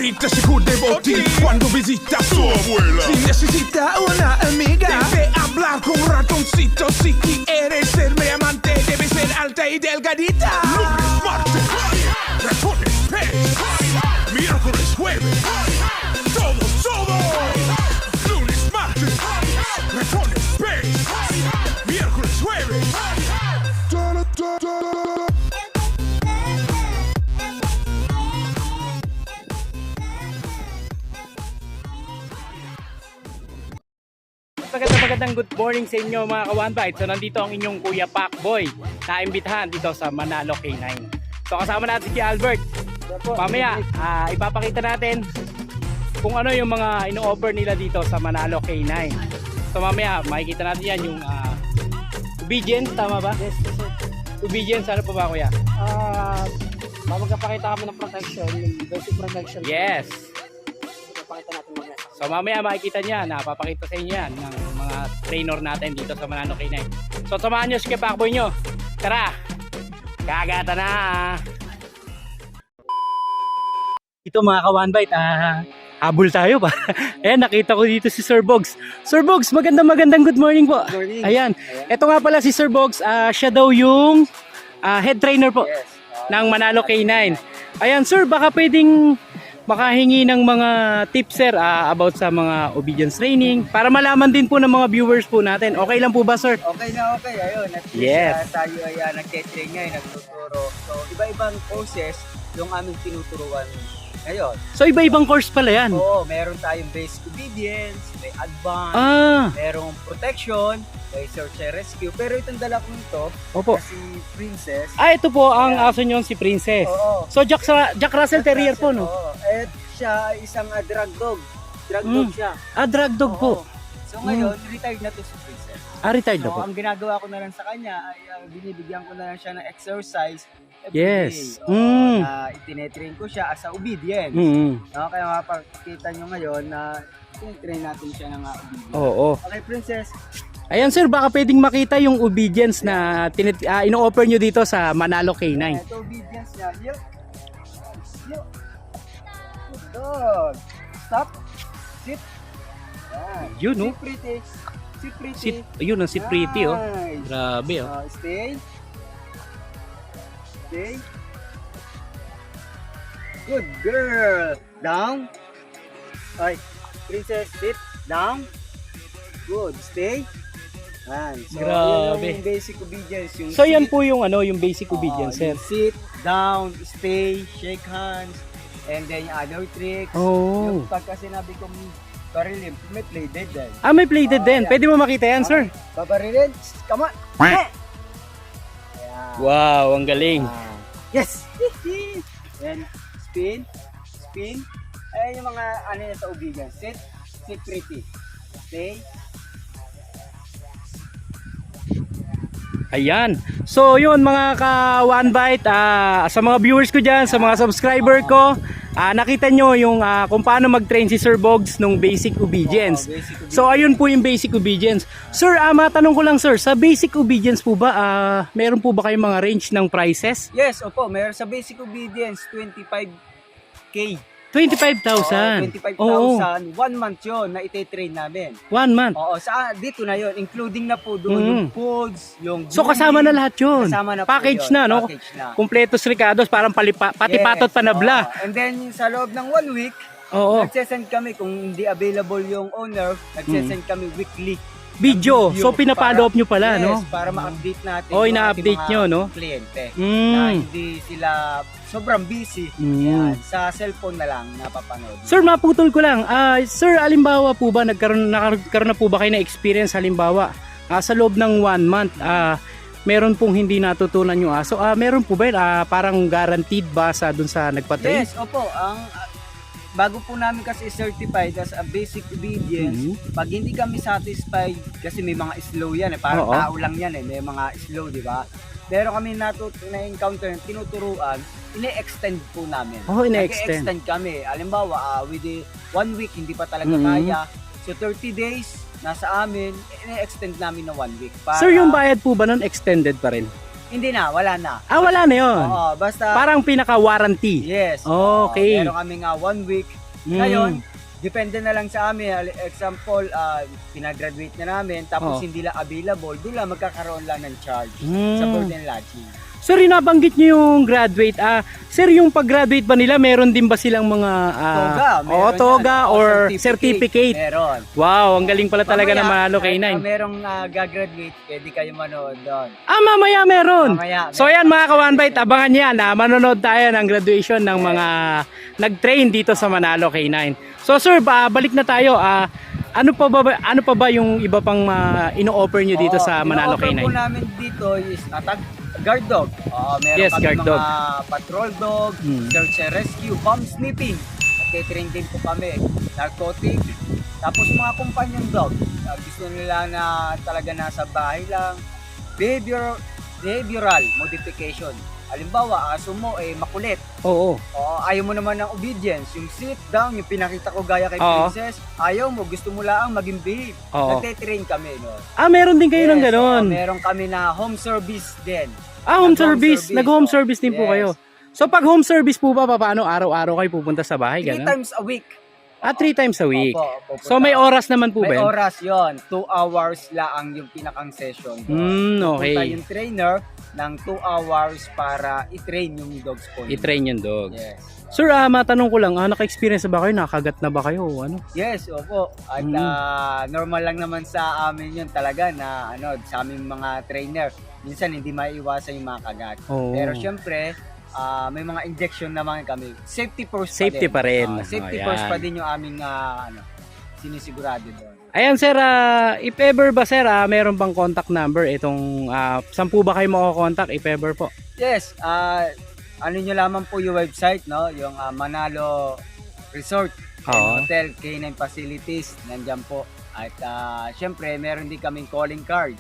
Ahorita se cuide botín cuando visita a su abuela. Si necesita una amiga, debe hablar con un ratoncito. Si quieres ser mi amante, debe ser alta y delgadita. Lunes, martes, ratones, pez. Miércoles, jueves, todo. Lunes, martes, ratones, pez. Miércoles, jueves. Magandang good morning sa inyo mga ka-One Bite. So nandito ang inyong Kuya Pacboy na imbitahan dito sa Manalo K9. So kasama natin si Albert. Mamaya ipapakita natin kung ano yung mga ino-offer nila dito sa Manalo K9. So mamaya makikita natin yan yung obedience, tama ba? Yes, sir. Obedience, ano po ba Kuya? Magpapakita kami ng protection, yung basic protection. Yes. Ipapakita natin mamaya. So mamaya makikita niya, napapakita sa inyo yan ng mga trainer natin dito sa Manalo K9. So samahan nyo si Kuya Pacboy nyo. Tara, kagata na! Ito mga ka-One Bite, habol tayo pa. Ayan, nakita ko dito si Sir Bogs. Sir Bogs, magandang good morning po. Good morning. Ayan, ito nga pala si Sir Bogs, siya daw yung head trainer po ng Manalo K9. Ayan sir, baka pwedeng makahingi ng mga tips sir about sa mga obedience training para malaman din po ng mga viewers po natin. Okay lang po ba sir? Okay na okay, ayun. At least, Yes. tayo ay nag-train ngayon, nagtuturo. So, iba-ibang courses yung aming tinuturuan ngayon. So iba-ibang course pala yan. Oo, meron tayong basic obedience, may advanced, merong protection, may search and rescue. Pero itong dala ko nito, Opo. si Princess. Ito po ang Ayan. aso nyo si Princess. Oo. So Jack Russell Terrier po no? Oo. At siya ay isang drug dog. Drug dog siya. Drug dog po. Oo. So ngayon, retired na to si Princess. Retired na So po. ang ginagawa ko na lang sa kanya ay binibigyan ko na lang siya ng exercise every Yes. day. Oo, na itinetrain ko siya as a obedience. No, kaya mapakita nyo ngayon na itinetrain natin siya ng obedience. Oo. Okay, Princess. Ayan sir, baka pwedeng makita yung obedience na ino-offer nyo dito sa Manalo K9. Ito obedience niya. Yo. Good dog. Stop. Sit. Yan. Yun, no? Sit pretty. Sit pretty. Ayun ang si Pretty oh. Nice. Grabe oh. Stay. Stay. Good girl. Down. Ay, Princess, sit. Down. Good. Stay. Yan. So, Grabe. yun yung basic obedience. Yung So yan sit, po yung yung basic obedience sir. yung sit, down, stay, shake hands, and then yung other tricks. Oh. Yung pagka sinabi kong barilin, may play dead din. May plated din. Yeah. Pwede mo makita yan sir. Babarilin, come on. Ayan. Wow, ang galing. Yes! Then, spin. Ayan yung mga ano yan sa obedience. Sit pretty. Stay. Ayan. So yun mga ka-One Bite, sa mga viewers ko dyan, sa mga subscriber ko, nakita nyo yung kung paano mag-train si Sir Bogs nung basic obedience. Basic obedience. So ayun po yung basic obedience. Sir, matanong ko lang sir, sa basic obedience po ba, meron po ba kayong mga range ng prices? Yes, opo. Meron sa basic obedience, 25K. 25,000. 25,000. Oo. 1 month yun na ite-train namin. 1 month. Oo, dito na yun. Including na po doon yung foods, yung So kasama na lahat yun. Kasama na po Package yun. na, no? Package na. Kompletos Ricardos, parang pati Yes, patot panabla. oo. And then sa loob ng 1 week, Oo. nagsesend kami kung hindi available yung owner, nagsesend kami weekly. Video. Video. So pinapalo up nyo pala, Yes, no? para ma-update natin Oh, yung ina-update ating nyo, mga no? kliyente. Mm. Na hindi sila sobrang busy. Yan, sa cellphone na lang napapanood. Sir, maputol ko lang. Sir, halimbawa po ba, nagkaroon na po ba kayo na experience halimbawa sa loob ng 1 month, meron pong hindi natutunan yung aso? Meron po ba yun? Parang guaranteed ba sa dun sa nagpa-train? Yes, opo. Bago po namin kasi certified as a basic obedience, pag hindi kami satisfied, kasi may mga slow yan, parang Oo. tao lang yan, may mga slow, di ba? Pero kami na-encounter, tinuturuan, ine-extend po namin. Oh, ine-extend. Nag-extend kami. Halimbawa, with the 1 week, hindi pa talaga kaya. So 30 days, nasa amin, ine-extend namin na 1 week. Para, Sir, yung bayad po ba nun extended pa rin? Hindi na, wala na. Ah, wala na yun. Oo, basta Parang pinaka-warranty. yes. Okay. Meron kaming 1 week. Mm. Ngayon, depende na lang sa amin. Example, pinagraduate na namin, tapos Oo. hindi lang available, doon lang magkakaroon lang ng charge Mm. sa board and lodging. Sir, nabanggit nyo yung graduate. Sir, yung pag-graduate ba nila, meron din ba silang mga Toga, meron toga yan. or certificate? Meron. Wow, ang galing pala talaga ng Manalo kahit K9. merong gagraduate, pwede kayo manood doon. Mamaya meron. Mamaya, So yan mga ka-1bite, abangan yan. Manonood tayo ng graduation ng mga nag-train dito sa Manalo K9. So sir, balik na tayo. Ano pa ba yung iba pang ino-offer nyo dito sa Manalo K9? K9? Po namin dito is guard dog. Meron Yes, kami guard mga dog. patrol dog, search and rescue, bomb sniffing. Nagtitrain din po kami. Narcotic. Tapos mga companion dog. Gusto nila na talaga nasa bahay lang. Behavioral modification. Halimbawa, aso mo makulit. Oo. Ayaw mo naman ng obedience. Yung sit down, yung pinakita ko gaya kay Oo. Princess, ayaw mo, gusto mo lang maging behave. Oo. Nagtitrain kami. No? Meron din kayo ng ganon. Meron kami na home service din. Home Nag-home service. service, Nag-home oh. service din po Yes. kayo. So pag home service po ba, paano araw-araw kayo pupunta sa bahay? 3 Ganon? times a week. 3 times a week. Opo, So may oras naman po May ba yun? oras yon. 2 hours lang yung pinakang session. Okay. Pupunta yung trainer ng 2 hours para i-train yung dogs po. I-train yung dog. Yes. Sir, matanong ko lang, naka-experience na ba kayo? Nakagat na ba kayo? Ano? Yes, opo. At normal lang naman sa amin yun talaga na sa aming mga trainer. Minsan hindi maiiwasan yung mga kagat. Oo. Pero syempre, may mga injection naman kami. Safety first Safety pa rin. Safety Ayan. first pa din yung aming sinisigurado doon. Ayan sir, if ever ba sir, meron bang contact number itong, saan po ba kayo makakontakt if ever po? Yes, nyo lamang po yung website, no? Yung Manalo Resort and Oo. Hotel K9 Facilities, nandyan po. At syempre, meron din kaming calling card.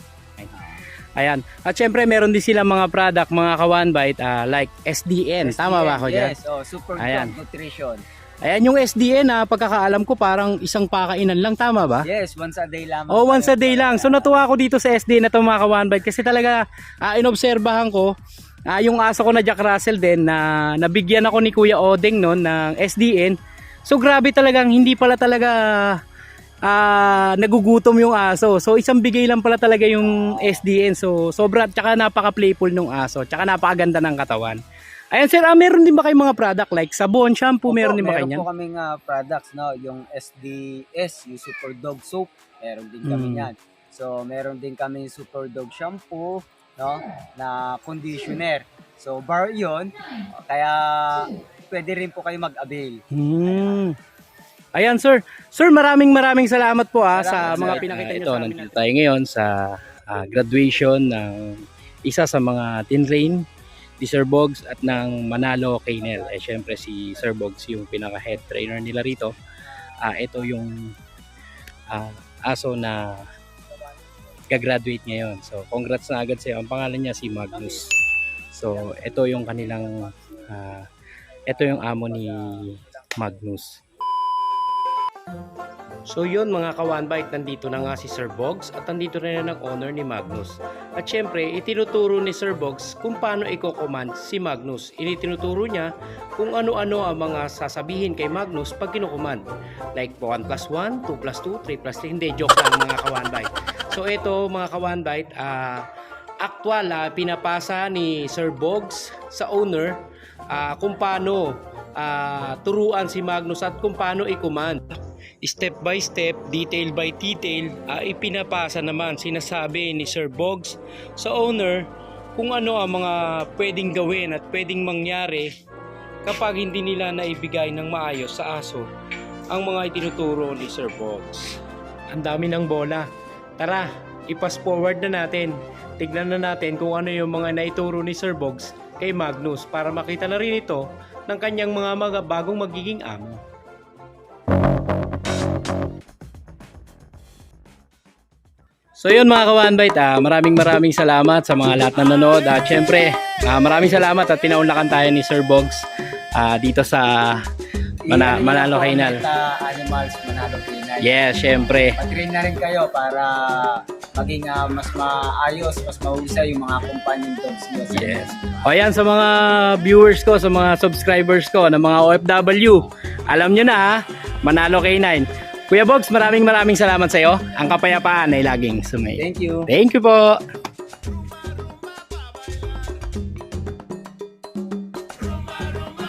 Ayan. At syempre meron din silang mga product, mga ka-1bite, like SDN. Tama ba ako dyan? Yes, Super Ayan. Dog Nutrition. Ayan yung SDN, pagkakaalam ko parang isang pakainan lang, tama ba? Yes, once a day lamang. Once a day lang. So natuwa ako dito sa SDN na ito mga ka-1bite kasi talaga inobserbahan ko yung aso ko na Jack Russell din na nabigyan ako ni Kuya Odeng noon ng SDN. So grabe talagang hindi pala talaga nagugutom yung aso. So isang bigay lang pala talaga yung SDN. So sobra, tsaka napaka-playful ng aso, tsaka napakaganda ng katawan. Ayan sir, meron din ba kayong mga product like sabon, shampoo, meron din ba kayo Meron niyan? po kaming products, no? Yung SDS, yung Super Dog Soap, meron din kami yan. So meron din kami Super Dog Shampoo, no? Na conditioner. So bar yun, kaya pwede rin po kayo mag-avail. Ayan sir. Sir, maraming salamat po sa Salamat, mga sir. pinakita niyo sa amin. Nandito tayo ngayon sa graduation ng isa sa mga tinrain ni Sir Bogs at ng Manalo K9. Syempre si Sir Bogs yung pinaka head trainer nila rito. Ito yung aso na gagraduate ngayon. So congrats na agad sa iyo. Ang pangalan niya si Magnus. So ito yung kanilang ito yung amo ni Magnus. So yun mga ka-1bite, nandito na nga si Sir Bogs at nandito na ang owner ni Magnus. At syempre, itinuturo ni Sir Bogs kung paano i-command si Magnus. Itinuturo niya kung ano-ano ang mga sasabihin kay Magnus pag kinukommand. Like 1+1, 2+2, 3+3. Hindi, joke lang mga ka-1bite. So ito mga ka-1bite, actual pinapasa ni Sir Bogs sa owner kung paano turuan si Magnus at kung paano i-command. Step by step, detail by detail, ipinapasa naman, sinasabi ni Sir Bogs sa owner kung ano ang mga pwedeng gawin at pwedeng mangyari kapag hindi nila naibigay ng maayos sa aso ang mga itinuturo ni Sir Bogs. Ang dami ng bola. Tara, i-pass forward na natin. Tignan na natin kung ano yung mga naituro ni Sir Bogs kay Magnus para makita na rin ito ng kanyang mga bagong magiging amo. So yun mga ka-1bite, maraming salamat sa mga lahat na nanood. At syempre, maraming salamat at pinaunlakan tayo ni Sir Bogs dito sa Manalo K9. Animals, Manalo K9. Yes, syempre. Patrain na rin kayo para maging mas maayos, mas mahusay yung mga companion dogs nyo. Yes. O yan, sa mga viewers ko, sa mga subscribers ko, ng mga OFW, alam nyo na ha, Manalo K9. Kuya Bogs, maraming salamat sa iyo. Ang kapayapaan ay laging sumay. Thank you. Thank you po.